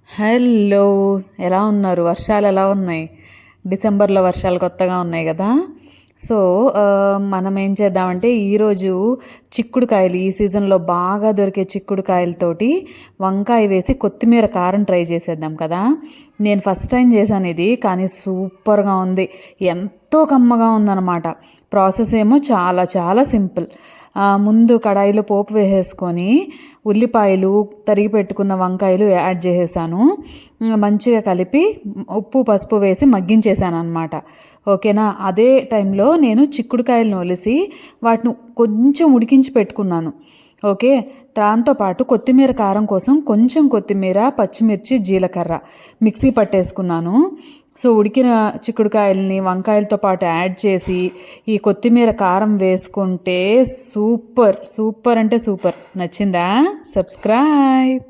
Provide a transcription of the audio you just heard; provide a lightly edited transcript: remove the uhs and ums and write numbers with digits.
Hello! ఎలా ఉన్నారు? వర్షాలు ఎలా ఉన్నాయి? డిసెంబర్‌లో వర్షాలు కొత్తగా ఉన్నాయి గదా! సో, మనం ఏం చేద్దామంటే ఈరోజు చిక్కుడుకాయలు ఈ సీజన్‌లో బాగా దొరికే చిక్కుడుకాయలతోటి వంకాయ వేసి కొత్తిమీర కారం ట్రై చేసేద్దాం కదా! నేను ఫస్ట్ టైం చేశాను ఇది. కానీ సూపర్‌గా ఉంది. ఎంతో కమ్మగా ఉందనమాట. ప్రాసెస్ ఏమో చాలా చాలా సింపుల్. ముందు కడాయిలో పోపు వేసేసుకొని ఉల్లిపాయలు, తరిగి పెట్టుకున్న వంకాయలు యాడ్ చేసేసాను. మంచిగా కలిపి ఉప్పు, పసుపు వేసి మగ్గించేసాననమాట. ఓకేనా. అదే టైంలో నేను చిక్కుడుకాయలను ఒలిసి వాటిని కొంచెం ఉడికించి పెట్టుకున్నాను. ఓకే. దాంతో పాటు కొత్తిమీర కారం కోసం కొంచెం కొత్తిమీర, పచ్చిమిర్చి, జీలకర్ర మిక్సీ పట్టేసుకున్నాను. సో, ఉడికిన చిక్కుడుకాయలని వంకాయలతో పాటు యాడ్ చేసి ఈ కొత్తిమీర కారం వేసుకుంటే సూపర్! సూపర్ అంటే సూపర్. నచ్చిందా? సబ్స్క్రైబ్.